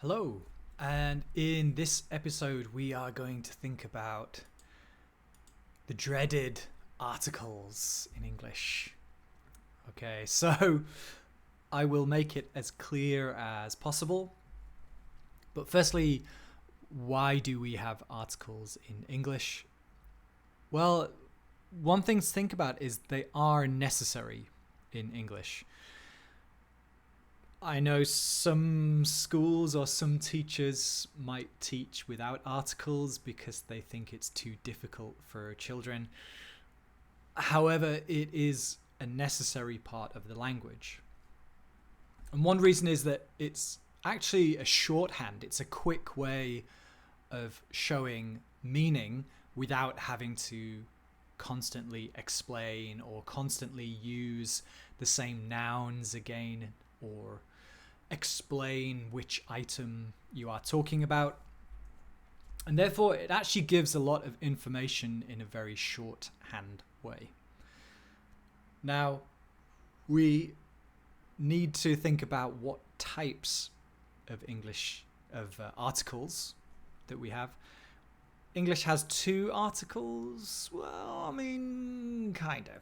Hello, and in this episode, we are going to think about the dreaded articles in English. Okay, so I will make it as clear as possible. But firstly, why do we have articles in English? Well, one thing to think about is they are necessary in English. I know some schools or some teachers might teach without articles because they think it's too difficult for children. However, it is a necessary part of the language. And one reason is that it's actually a shorthand. It's a quick way of showing meaning without having to constantly explain or constantly use the same nouns again or explain which item you are talking about. And therefore, it actually gives a lot of information in a very shorthand way. Now, we need to think about what types of articles that we have. English has two articles. Well, I mean, kind of.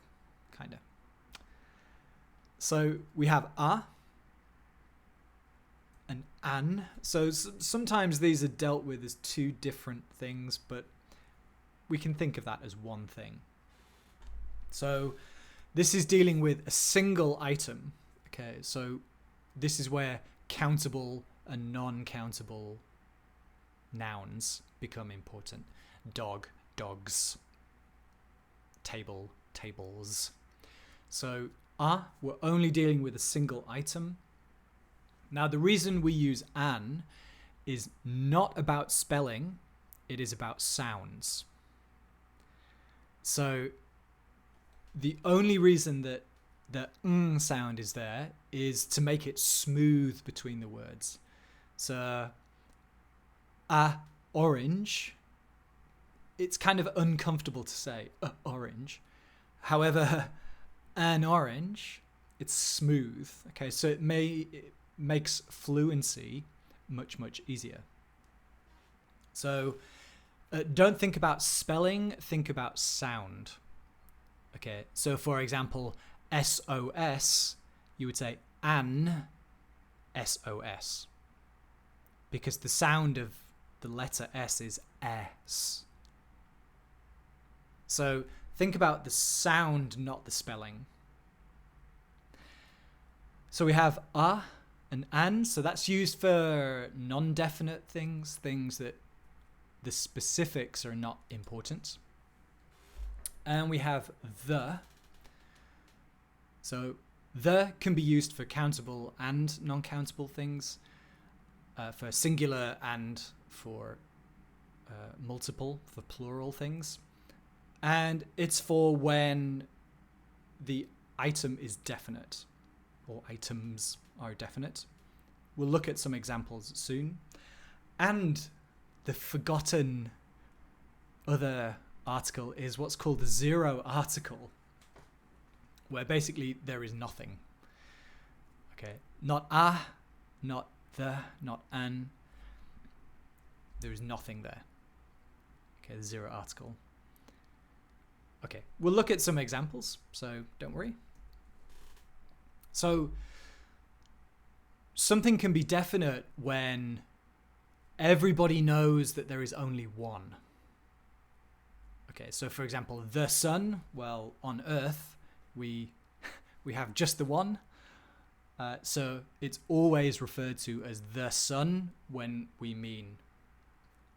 So we have a and an. So sometimes these are dealt with as two different things, but we can think of that as one thing. So this is dealing with a single item. Okay, so this is where countable and non-countable nouns become important. Dog, dogs. Table, tables. So we're only dealing with a single item. Now, the reason we use an is not about spelling, it is about sounds. So the only reason that the sound is there is to make it smooth between the words. So orange, it's kind of uncomfortable to say orange. However, an orange, it's smooth. Okay, so it makes fluency much easier. So don't think about spelling, think about sound. Okay, so for example, SOS, you would say an SOS, because the sound of the letter S is S. So think about the sound, not the spelling. So we have and an, so that's used for non-definite things that the specifics are not important. And we have the. So the can be used for countable and non-countable things, for singular and for multiple, for plural things. And it's for when the item is definite, or items are definite. We'll look at some examples soon. And the forgotten other article is what's called the zero article, where basically there is nothing. Okay, not not the, not an. There is nothing there. Okay, the zero article. Okay, we'll look at some examples, so don't worry. So something can be definite when everybody knows that there is only one. Okay, so for example, the sun, well, on Earth, we have just the one. So it's always referred to as the sun when we mean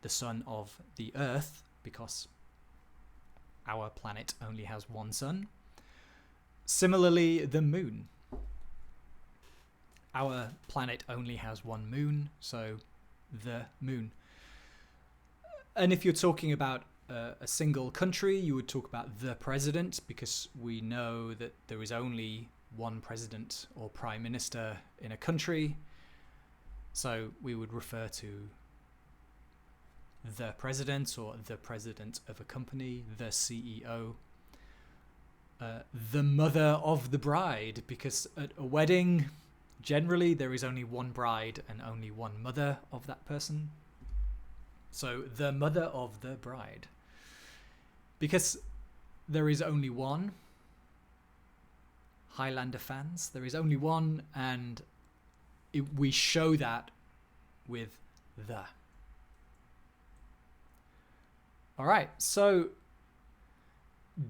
the sun of the Earth, because our planet only has one sun. Similarly, the moon. Our planet only has one moon, so the moon. And if you're talking about a single country, you would talk about the president, because we know that there is only one president or prime minister in a country. So we would refer to the president or the president of a company, the CEO. The mother of the bride, because at a wedding, Generally, there is only one bride and only one mother of that person. So the mother of the bride. Because there is only one, Highlander fans, there is only one, and we show that with the. All right, so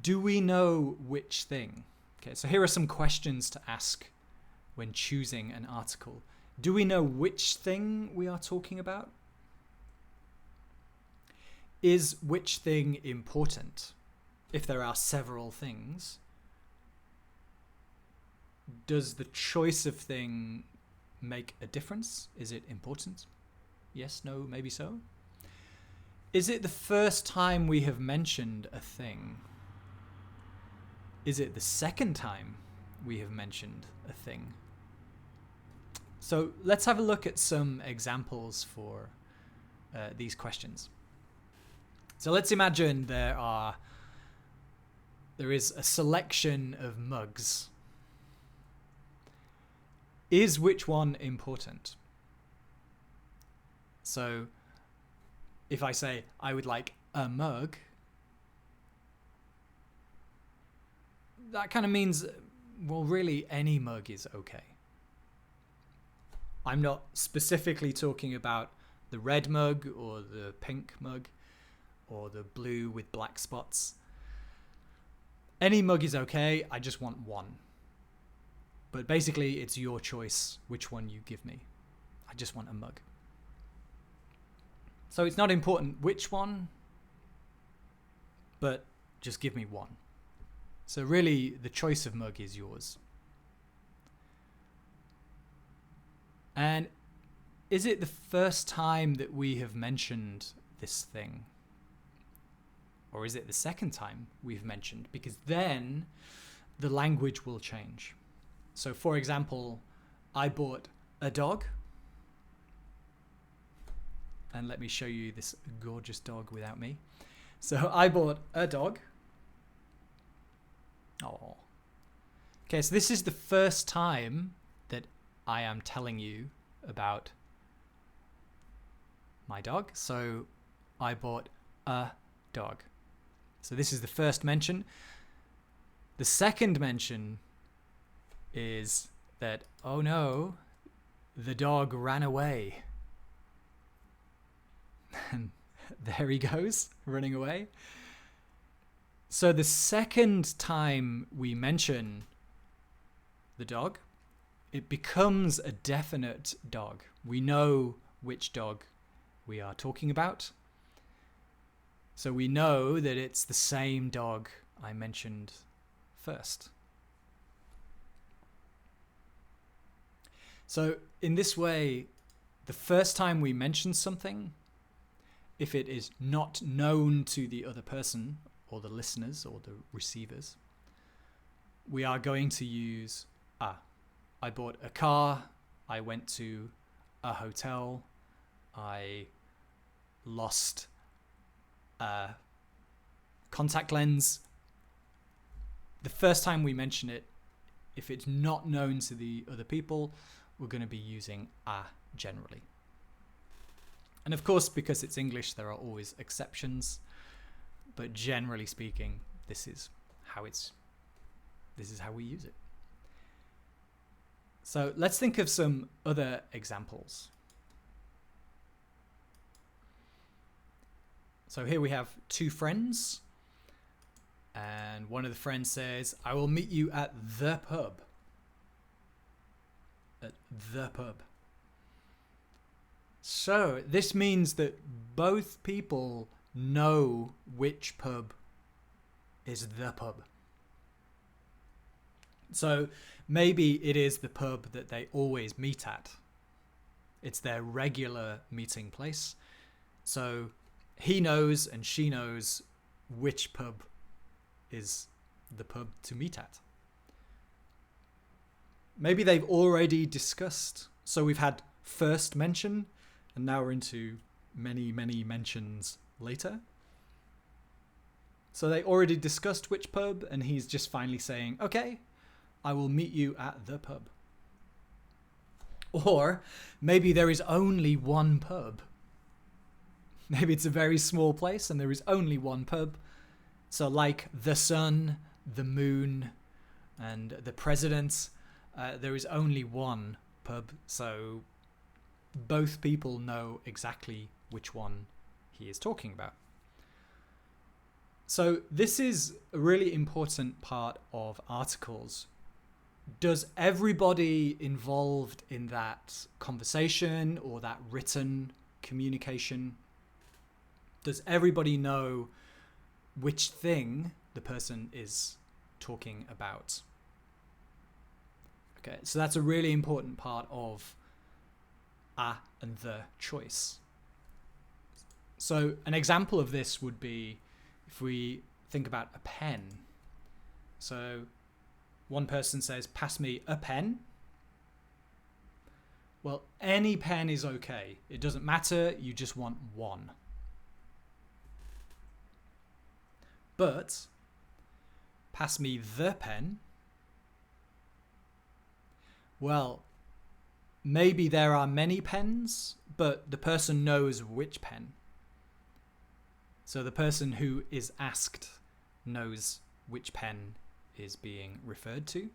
do we know which thing? Okay, so here are some questions to ask when choosing an article. Do we know which thing we are talking about? Is which thing important? If there are several things, does the choice of thing make a difference? Is it important? Yes, no, maybe so. Is it the first time we have mentioned a thing? Is it the second time we have mentioned a thing? So let's have a look at some examples for these questions. So let's imagine there is a selection of mugs. Is which one important? So if I say I would like a mug, that kind of means, well, really any mug is okay. I'm not specifically talking about the red mug or the pink mug or the blue with black spots. Any mug is okay, I just want one. But basically, it's your choice which one you give me. I just want a mug. So it's not important which one, but just give me one. So really, the choice of mug is yours. And is it the first time that we have mentioned this thing? Or is it the second time we've mentioned? Because then the language will change. So for example, I bought a dog. And let me show you this gorgeous dog without me. So I bought a dog. Oh. Okay, so this is the first time that I am telling you about my dog. So I bought a dog. So this is the first mention. The second mention is that, oh no, the dog ran away. And there he goes, running away. So the second time we mention the dog, it becomes a definite dog. We know which dog we are talking about. So we know that it's the same dog I mentioned first. So in this way, the first time we mention something, if it is not known to the other person or the listeners or the receivers, we are going to use I bought a car, I went to a hotel, I lost a contact lens. The first time we mention it, if it's not known to the other people, we're going to be using generally. And of course, because it's English, there are always exceptions. But generally speaking, this is how we use it. So let's think of some other examples. So here we have two friends. And one of the friends says, I will meet you at the pub. At the pub. So this means that both people know which pub is the pub. So maybe it is the pub that they always meet at. It's their regular meeting place. So he knows and she knows which pub is the pub to meet at. Maybe they've already discussed. So we've had first mention, and now we're into many, many mentions later. So they already discussed which pub, and he's just finally saying, okay, I will meet you at the pub. Or maybe there is only one pub. Maybe it's a very small place and there is only one pub. So like the sun, the moon, and the president, there is only one pub. So both people know exactly which one he is talking about. So this is a really important part of articles. Does everybody involved in that conversation or that written communication, does everybody know which thing the person is talking about? Okay, so that's a really important part of a and the choice. So an example of this would be if we think about a pen. So one person says, pass me a pen. Well, any pen is okay. It doesn't matter. You just want one. But pass me the pen. Well, maybe there are many pens, but the person knows which pen. So the person who is asked knows which pen is being referred to.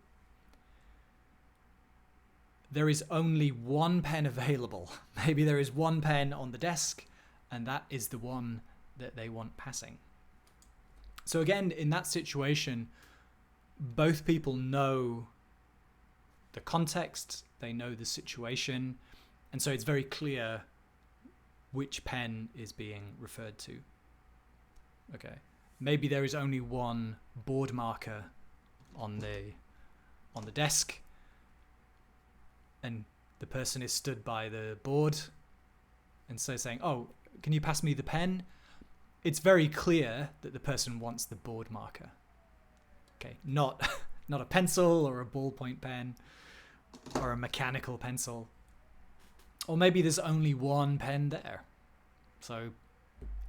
There is only one pen available. Maybe there is one pen on the desk, and that is the one that they want passing. So again, in that situation, both people know the context, they know the situation, and so it's very clear which pen is being referred to. Okay, maybe there is only one board marker on the desk, and the person is stood by the board, and so saying, "Oh, can you pass me the pen?" It's very clear that the person wants the board marker. Okay, not a pencil or a ballpoint pen or a mechanical pencil. Or maybe there's only one pen there. So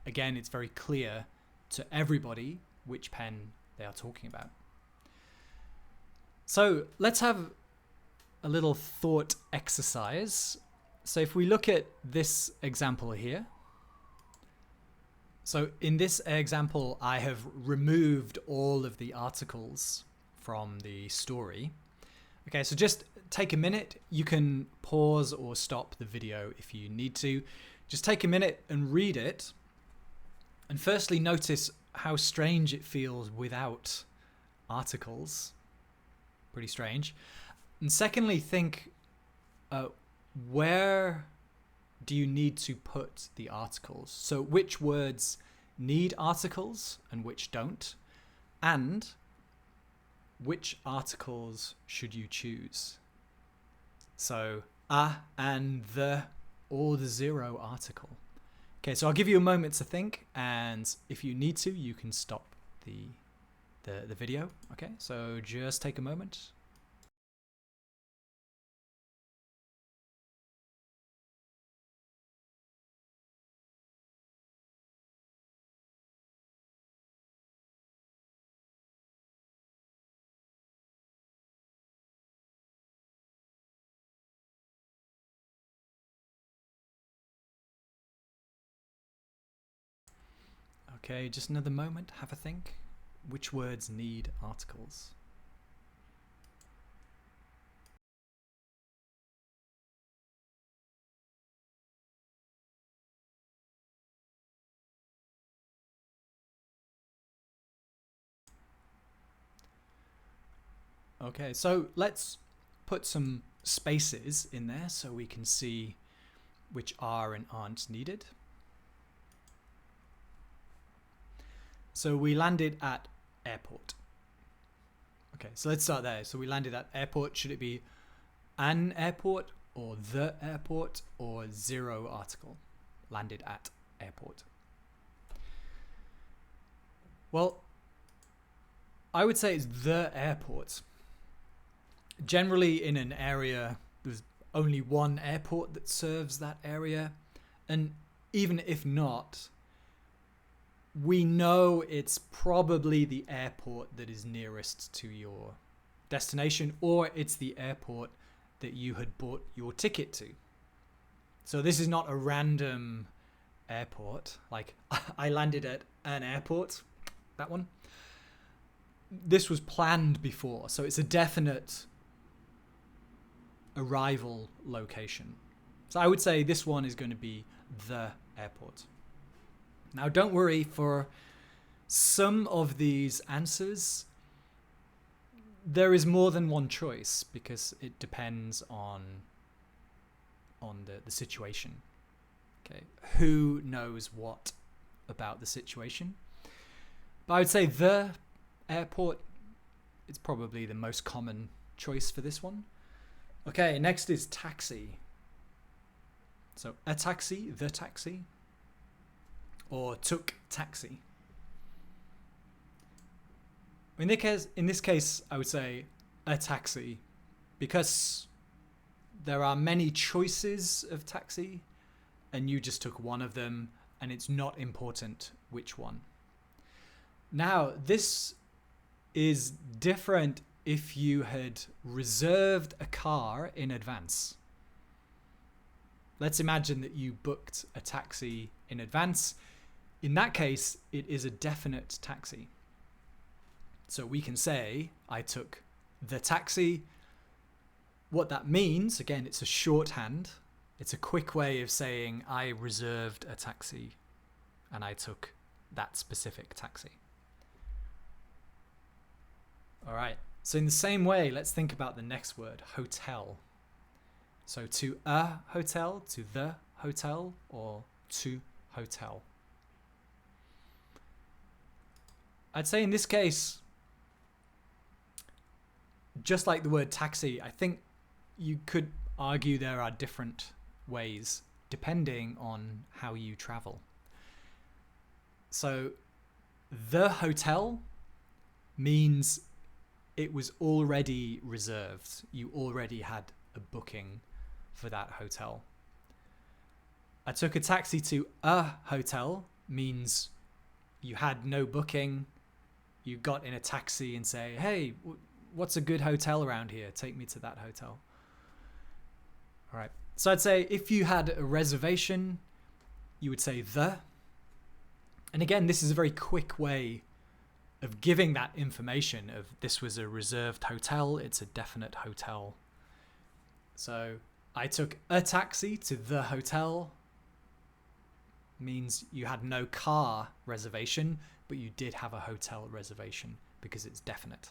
again, it's very clear to everybody which pen they are talking about. So let's have a little thought exercise. So if we look at this example here. So in this example, I have removed all of the articles from the story. Okay, so just take a minute. You can pause or stop the video if you need to. Just take a minute and read it. And firstly, notice how strange it feels without articles. Pretty strange. And secondly, think, where do you need to put the articles? So which words need articles and which don't? And which articles should you choose? So a and the or the zero article. Okay, so I'll give you a moment to think, and if you need to, you can stop the video. Okay, so just take a moment. Okay, just another moment, have a think. Which words need articles? Okay, so let's put some spaces in there so we can see which are and aren't needed. So we landed at airport. Okay, so let's start there. So we landed at airport. Should it be an airport or the airport or zero article? Landed at airport. Well, I would say it's the airport. Generally in an area, there's only one airport that serves that area. And even if not, we know it's probably the airport that is nearest to your destination, or it's the airport that you had bought your ticket to. So this is not a random airport, like I landed at an airport, that one. This was planned before, so it's a definite arrival location. So I would say this one is going to be the airport. Now don't worry, for some of these answers there is more than one choice because it depends on the situation. Okay, who knows what about the situation? But I would say the airport is probably the most common choice for this one. Okay, next is taxi. So a taxi, the taxi, or took taxi. In this case, I would say a taxi because there are many choices of taxi and you just took one of them and it's not important which one. Now, this is different if you had reserved a car in advance. Let's imagine that you booked a taxi in advance. In that case, it is a definite taxi. So we can say, I took the taxi. What that means, again, it's a shorthand. It's a quick way of saying I reserved a taxi and I took that specific taxi. All right. So in the same way, let's think about the next word, hotel. So to a hotel, to the hotel, or to hotel. I'd say in this case, just like the word taxi, I think you could argue there are different ways depending on how you travel. So the hotel means it was already reserved. You already had a booking for that hotel. I took a taxi to a hotel means you had no booking. You got in a taxi and say, hey, what's a good hotel around here? Take me to that hotel. All right. So I'd say if you had a reservation, you would say the. And again, this is a very quick way of giving that information of this was a reserved hotel. It's a definite hotel. So I took a taxi to the hotel means you had no car reservation, but you did have a hotel reservation because it's definite.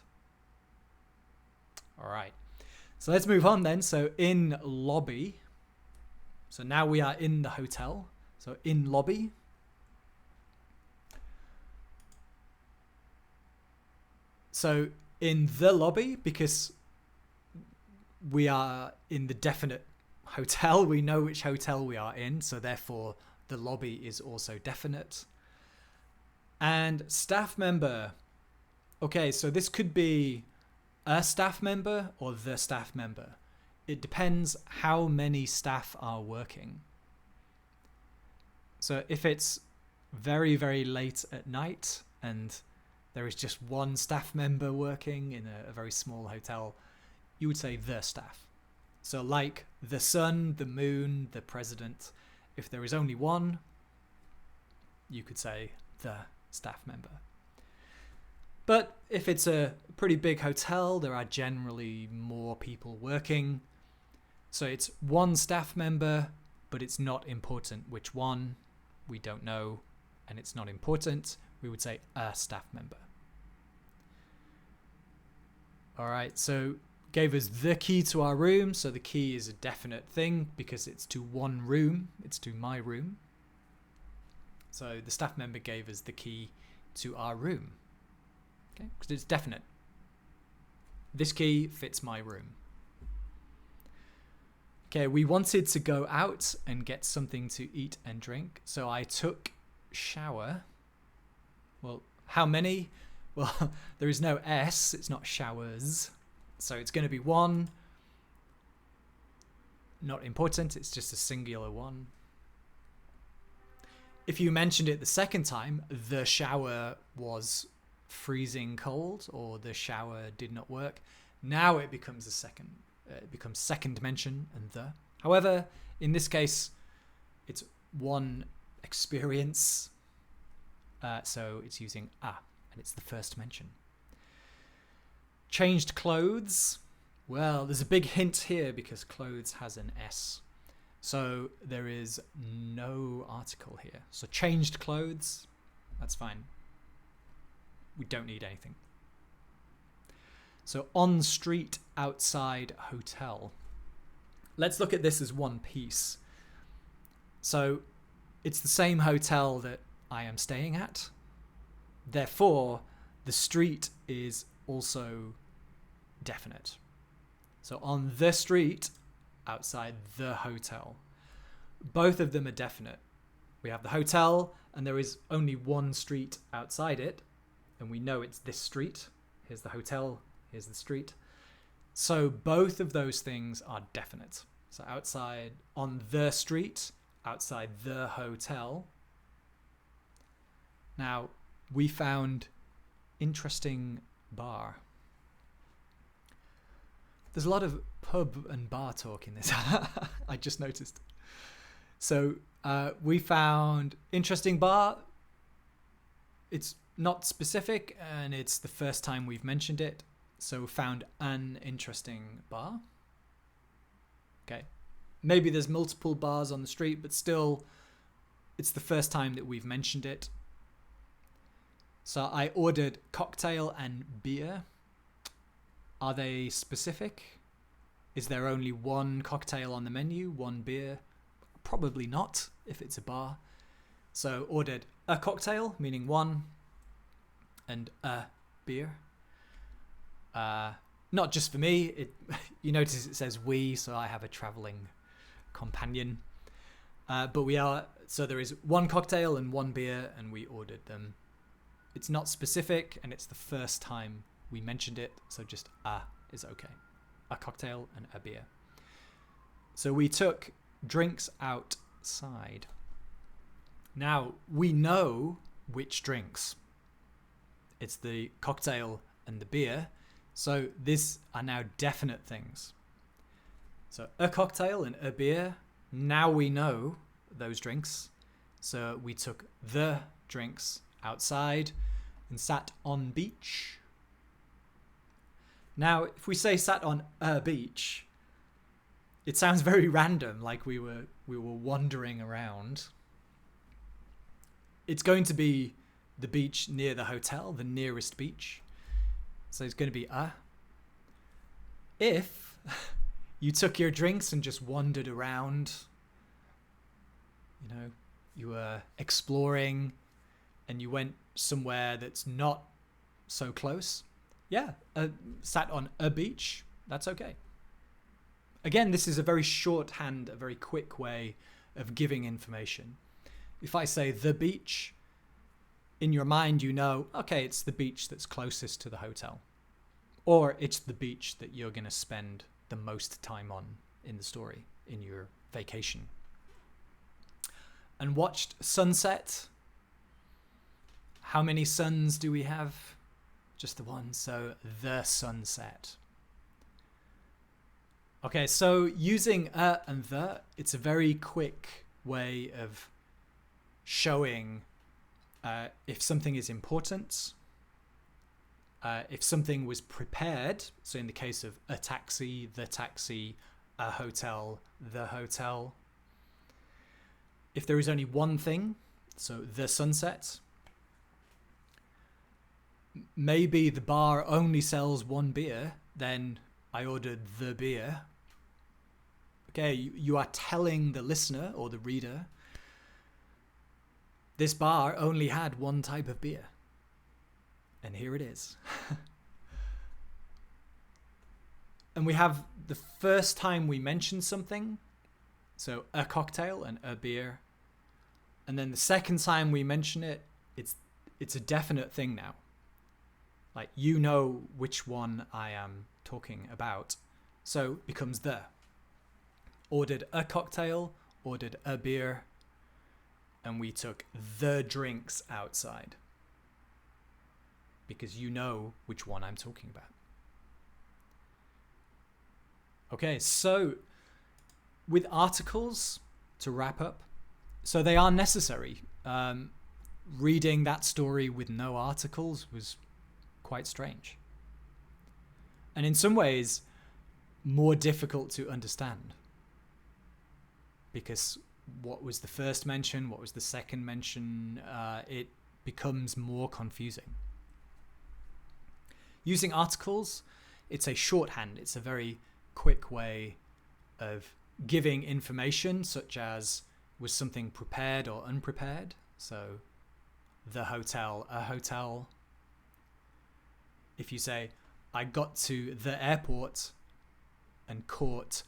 All right. So let's move on then. So in lobby. So now we are in the hotel. So in lobby. So in the lobby, because we are in the definite hotel, we know which hotel we are in. So therefore the lobby is also definite. And staff member. Okay, so this could be a staff member or the staff member. It depends how many staff are working. So if it's very, very late at night and there is just one staff member working in a very small hotel, you would say the staff. So like the sun, the moon, the president, if there is only one, you could say the staff member. But if it's a pretty big hotel, there are generally more people working. So it's one staff member, but it's not important which one. We don't know, and it's not important. We would say a staff member. All right, so gave us the key to our room. So the key is a definite thing because it's to one room. It's to my room. So the staff member gave us the key to our room. Okay, because it's definite. This key fits my room. Okay, we wanted to go out and get something to eat and drink. So I took shower. Well, how many? Well, there is no S. It's not showers. So it's going to be one. Not important. It's just a singular one. If you mentioned it the second time, the shower was freezing cold or the shower did not work. Now it becomes it becomes second mention and the. However, in this case, it's one experience. So it's using a, and it's the first mention. Changed clothes. Well, there's a big hint here because clothes has an S. So there is no article here. So changed clothes, that's fine. We don't need anything. So on street, outside, hotel. Let's look at this as one piece. So it's the same hotel that I am staying at. Therefore, the street is also definite. So on the street, outside the hotel. Both of them are definite. We have the hotel, and there is only one street outside it, and we know it's this street. Here's the hotel, here's the street. So both of those things are definite. So outside, on the street, outside the hotel. Now, we found interesting bar. There's a lot of pub and bar talk in this. I just noticed. So we found interesting bar. It's not specific, and it's the first time we've mentioned it. So we found an interesting bar. Okay. Maybe there's multiple bars on the street, but still, it's the first time that we've mentioned it. So I ordered cocktail and beer. Are they specific? Is there only one cocktail on the menu, one beer? Probably not, if it's a bar. So ordered a cocktail, meaning one, and a beer. Not just for me. You notice it says we, so I have a traveling companion. But so there is one cocktail and one beer, and we ordered them. It's not specific, and it's the first time we mentioned it, so just a is okay. A cocktail and a beer. So we took drinks outside. Now, we know which drinks. It's the cocktail and the beer. So these are now definite things. So a cocktail and a beer. Now we know those drinks. So we took the drinks outside and sat on beach. Now, if we say sat on a beach, it sounds very random, like we were wandering around. It's going to be the beach near the hotel, the nearest beach. So it's going to be a. If you took your drinks and just wandered around, you were exploring and you went somewhere that's not so close, sat on a beach, that's okay. Again, this is a very shorthand, a very quick way of giving information. If I say the beach, in your mind you know, okay, it's the beach that's closest to the hotel. Or it's the beach that you're going to spend the most time on in the story, in your vacation. And watched sunset. How many suns do we have? Just the one, so the sunset. Okay, so using a and the, it's a very quick way of showing if something is important, if something was prepared. So in the case of a taxi, the taxi, a hotel, the hotel. If there is only one thing, so the sunset. Maybe the bar only sells one beer, then I ordered the beer. Okay, you are telling the listener or the reader, this bar only had one type of beer. And here it is. And we have the first time we mention something, so a cocktail and a beer. And then the second time we mention it, it's a definite thing now. Like, you know which one I am talking about. So it becomes the. Ordered a cocktail, ordered a beer, and we took the drinks outside. Because you know which one I'm talking about. Okay, so with articles, to wrap up, so they are necessary. Reading that story with no articles was quite strange. And in some ways, more difficult to understand. Because what was the first mention? What was the second mention? It becomes more confusing. Using articles, it's a shorthand. It's a very quick way of giving information, such as was something prepared or unprepared. So the hotel, a hotel. If you say, I got to the airport and caught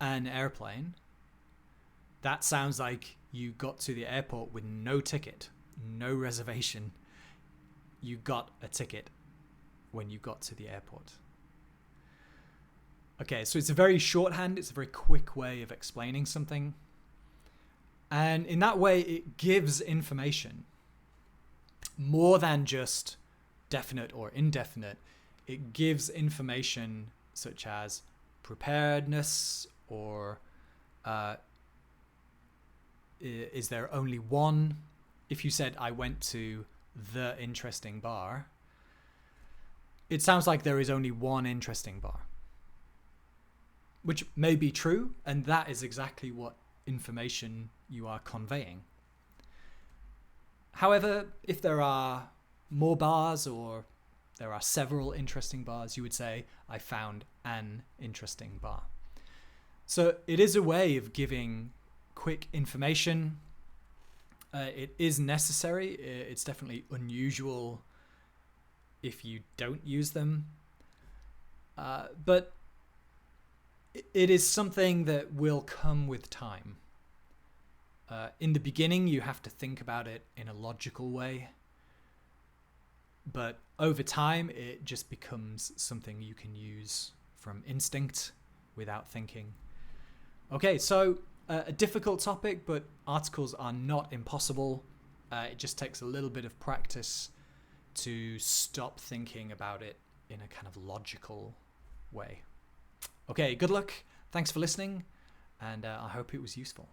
an airplane, that sounds like you got to the airport with no ticket, no reservation. You got a ticket when you got to the airport. Okay, so it's a very shorthand, it's a very quick way of explaining something. And in that way, it gives information more than just definite or indefinite. It gives information such as preparedness, or is there only one? If you said, I went to the interesting bar, it sounds like there is only one interesting bar, which may be true, and that is exactly what information you are conveying. However, if there are more bars, or there are several interesting bars, you would say, I found an interesting bar. So it is a way of giving quick information. It is necessary. It's definitely unusual if you don't use them. But it is something that will come with time. In the beginning, you have to think about it in a logical way. But over time, it just becomes something you can use from instinct without thinking. Okay, so a difficult topic, but articles are not impossible. It just takes a little bit of practice to stop thinking about it in a kind of logical way. Okay, good luck. Thanks for listening, and I hope it was useful.